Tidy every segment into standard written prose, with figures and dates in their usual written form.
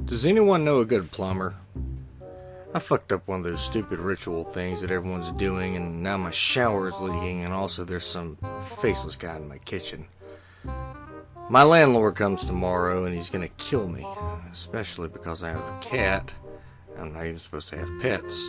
Does anyone know a good plumber? I fucked up one of those stupid ritual things that everyone's doing, and now my shower is leaking, and also there's some faceless guy in my kitchen. My landlord comes tomorrow, and he's gonna kill me, especially because I have a cat. I'm not even supposed to have pets.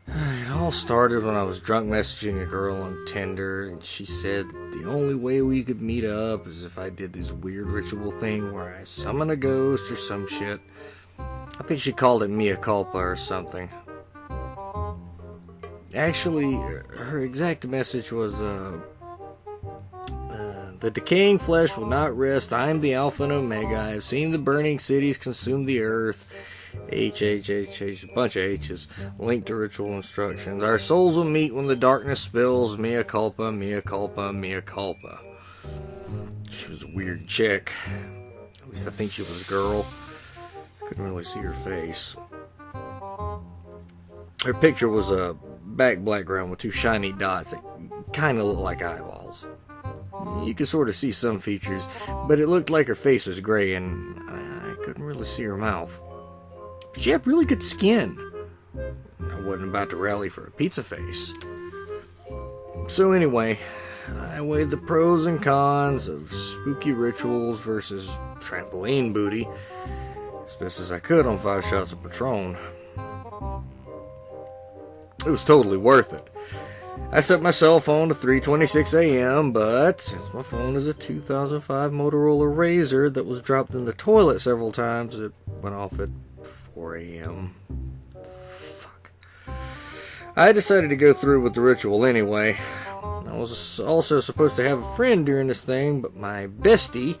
It all started when I was drunk messaging a girl on Tinder, and she said that the only way we could meet up is if I did this weird ritual thing where I summon a ghost or some shit. I think she called it mea culpa or something. Actually, her exact message was, the decaying flesh will not rest. I am the Alpha and Omega. I have seen the burning cities consume the earth. H, a bunch of H's, linked to ritual instructions. Our souls will meet when the darkness spills. Mea culpa, mea culpa, mea culpa. She was a weird chick. At least I think she was a girl. Couldn't really see her face. Her picture was a back background with two shiny dots that kind of looked like eyeballs. You could sort of see some features, but it looked like her face was gray and I couldn't really see her mouth. She had really good skin. I wasn't about to rally for a pizza face. So anyway, I weighed the pros and cons of spooky rituals versus trampoline booty as best as I could on 5 shots of Patron. It was totally worth it. I set my cell phone to 3:26 a.m., but since my phone is a 2005 Motorola Razr that was dropped in the toilet several times, it went off at 4 a.m. Fuck. I decided to go through with the ritual anyway. I was also supposed to have a friend during this thing, but my bestie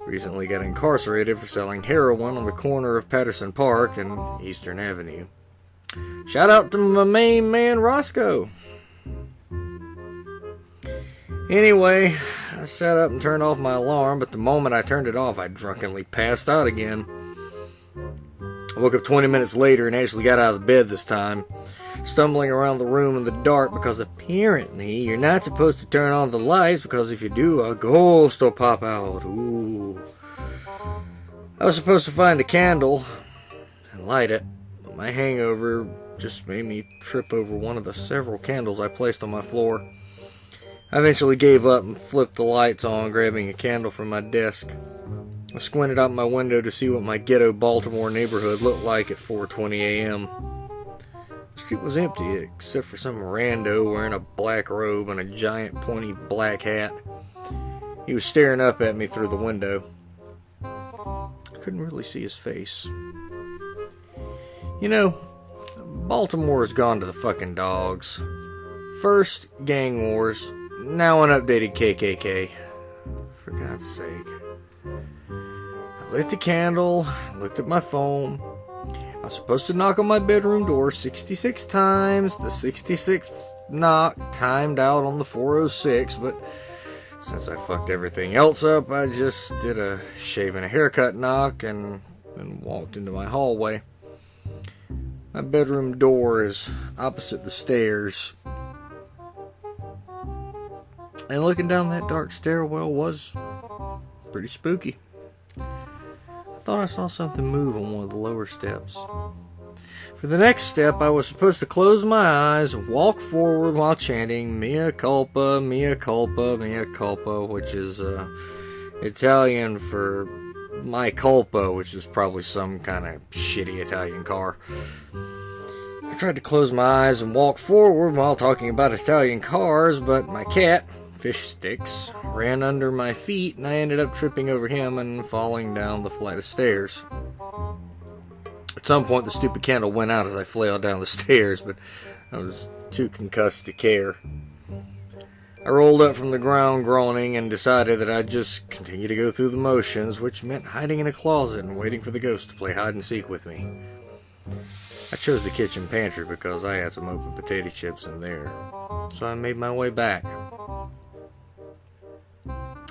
recently got incarcerated for selling heroin on the corner of Patterson Park and Eastern Avenue. Shout out to my main man, Roscoe. Anyway, I sat up and turned off my alarm, but the moment I turned it off, I drunkenly passed out again. I woke up 20 minutes later and actually got out of bed this time, stumbling around the room in the dark because apparently you're not supposed to turn on the lights because if you do, a ghost will pop out. Ooh. I was supposed to find a candle and light it, but my hangover just made me trip over one of the several candles I placed on my floor. I eventually gave up and flipped the lights on, grabbing a candle from my desk. I squinted out my window to see what my ghetto Baltimore neighborhood looked like at 4:20 a.m. The street was empty, except for some rando wearing a black robe and a giant pointy black hat. He was staring up at me through the window. I couldn't really see his face. You know, Baltimore's gone to the fucking dogs. First, gang wars. Now an updated KKK. For God's sake. I lit the candle, looked at my phone. I was supposed to knock on my bedroom door 66 times. The 66th knock timed out on the 4:06, but since I fucked everything else up, I just did a shave and a haircut knock and walked into my hallway. My bedroom door is opposite the stairs. And looking down that dark stairwell was pretty spooky. I thought I saw something move on one of the lower steps. For the next step, I was supposed to close my eyes and walk forward while chanting mea culpa, mea culpa, mea culpa, which is Italian for my culpa, which is probably some kind of shitty Italian car. I tried to close my eyes and walk forward while talking about Italian cars, but my cat, Fish Sticks, ran under my feet and I ended up tripping over him and falling down the flight of stairs. At some point the stupid candle went out as I flailed down the stairs, but I was too concussed to care. I rolled up from the ground groaning and decided that I'd just continue to go through the motions, which meant hiding in a closet and waiting for the ghost to play hide and seek with me. I chose the kitchen pantry because I had some open potato chips in there, so I made my way back.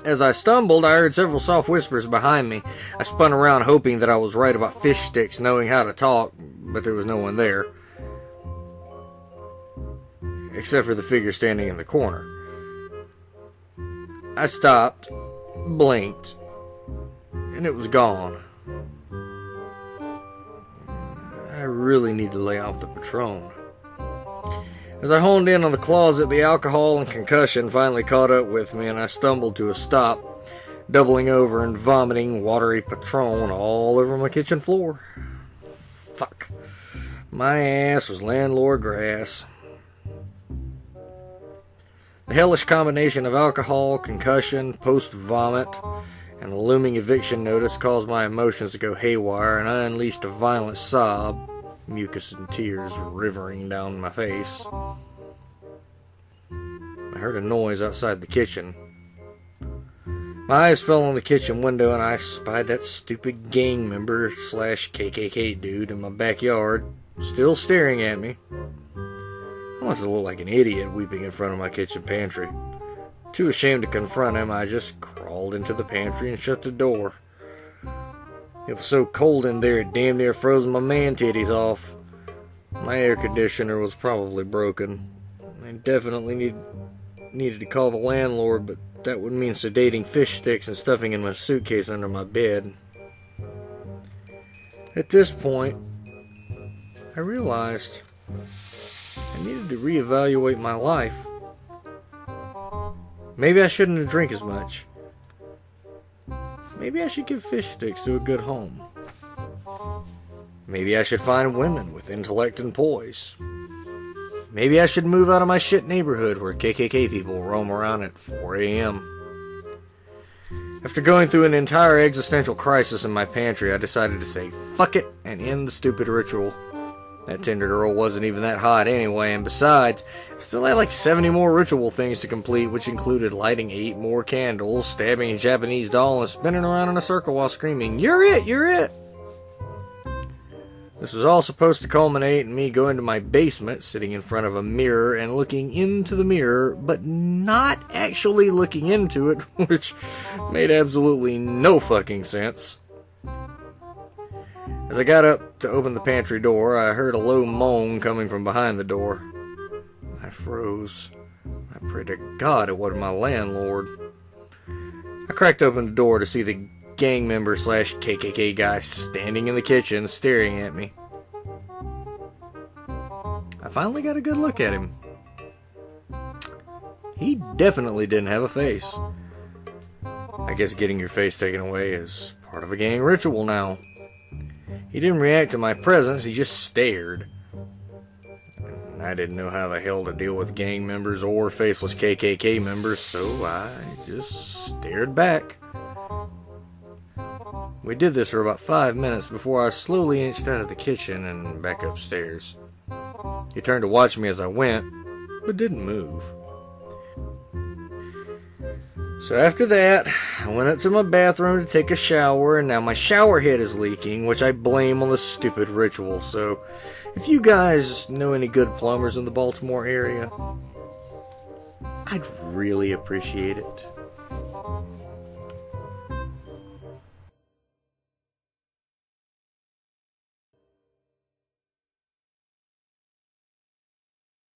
As I stumbled, I heard several soft whispers behind me. I spun around hoping that I was right about Fish Sticks knowing how to talk, but there was no one there. Except for the figure standing in the corner. I stopped, blinked, and it was gone. really need to lay off the Patron. As I honed in on the closet, the alcohol and concussion finally caught up with me, and I stumbled to a stop, doubling over and vomiting watery Patron all over my kitchen floor. Fuck. My ass was landlord grass. The hellish combination of alcohol, concussion, post-vomit, and a looming eviction notice caused my emotions to go haywire, and I unleashed a violent sob, mucus and tears rivering down my face. I heard a noise outside the kitchen. My eyes fell on the kitchen window, and I spied that stupid gang member / KKK dude in my backyard, still staring at me. I must have looked like an idiot weeping in front of my kitchen pantry. Too ashamed to confront him, I just crawled into the pantry and shut the door. It was so cold in there it damn near froze my man titties off. My air conditioner was probably broken. I definitely needed to call the landlord, but that would mean sedating fish sticks and stuffing in my suitcase under my bed. At this point, I realized I needed to reevaluate my life. Maybe I shouldn't have drank as much. Maybe I should give fish sticks to a good home. Maybe I should find women with intellect and poise. Maybe I should move out of my shit neighborhood where KKK people roam around at 4 a.m. After going through an entire existential crisis in my pantry, I decided to say fuck it and end the stupid ritual. That Tinder girl wasn't even that hot anyway, and besides, I still had like 70 more ritual things to complete, which included lighting 8 more candles, stabbing a Japanese doll, and spinning around in a circle while screaming, "You're it! You're it!" This was all supposed to culminate in me going to my basement, sitting in front of a mirror and looking into the mirror, but not actually looking into it, which made absolutely no fucking sense. As I got up to open the pantry door, I heard a low moan coming from behind the door. I froze. I prayed to God it wasn't my landlord. I cracked open the door to see the gang member / KKK guy standing in the kitchen staring at me. I finally got a good look at him. He definitely didn't have a face. I guess getting your face taken away is part of a gang ritual now. He didn't react to my presence, he just stared. I didn't know how the hell to deal with gang members or faceless KKK members, so I just stared back. We did this for about 5 minutes before I slowly inched out of the kitchen and back upstairs. He turned to watch me as I went, but didn't move. So after that, I went up to my bathroom to take a shower, and now my shower head is leaking, which I blame on the stupid ritual. So if you guys know any good plumbers in the Baltimore area, I'd really appreciate it.